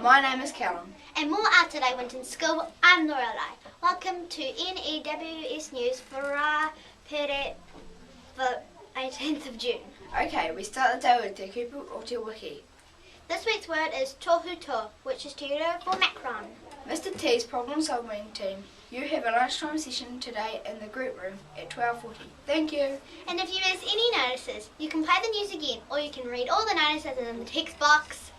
My name is Callum. And more out today, Winton School. I'm Loralye. Welcome to N.E.W.S news for our period for 18th of June. Okay, we start the day with te kupu or te wiki. This week's word is tohuto, which is tohuto for macron. Mr. T's problem solving team, you have a lunchtime session today in the group room at 12:40. Thank you. And if you miss any notices, you can play the news again, or you can read all the notices in the text box.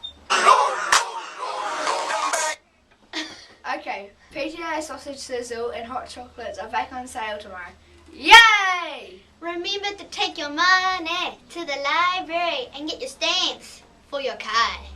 Okay, PTA sausage sizzle and hot chocolates are back on sale tomorrow. Yay! Remember to take your money to the library and get your stamps for your card.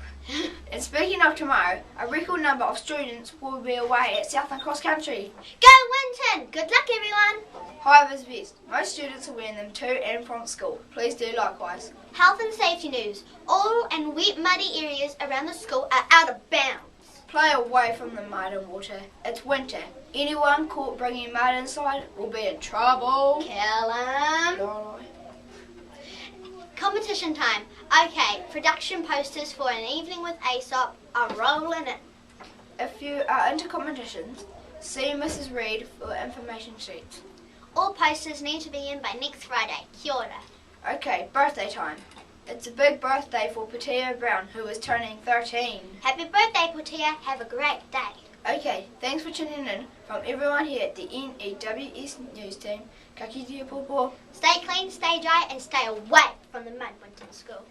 And speaking of tomorrow, a record number of students will be away at Southland Cross Country. Go Winton! Good luck everyone! Hi VIZ VESTS. Most students are wearing them to and from school. Please do likewise. Health and safety news. Oil and wet muddy areas around the school are out of bounds. Play away from the mud and water. It's winter. Anyone caught bringing mud inside will be in trouble. Callum. Loralye. Competition time. Okay, production posters for an evening with Aesop are rolling in. If you are into competitions, see Mrs. Reid for information sheets. All posters need to be in by next Friday. Kia ora. Okay, birthday time. It's a big birthday for Patia Brown, who is turning 13. Happy birthday, Patia. Have a great day. Okay, thanks for tuning in. From everyone here at the N.E.W.S news team, ka kite popo. Stay clean, stay dry, and stay away from the mud, Winton School.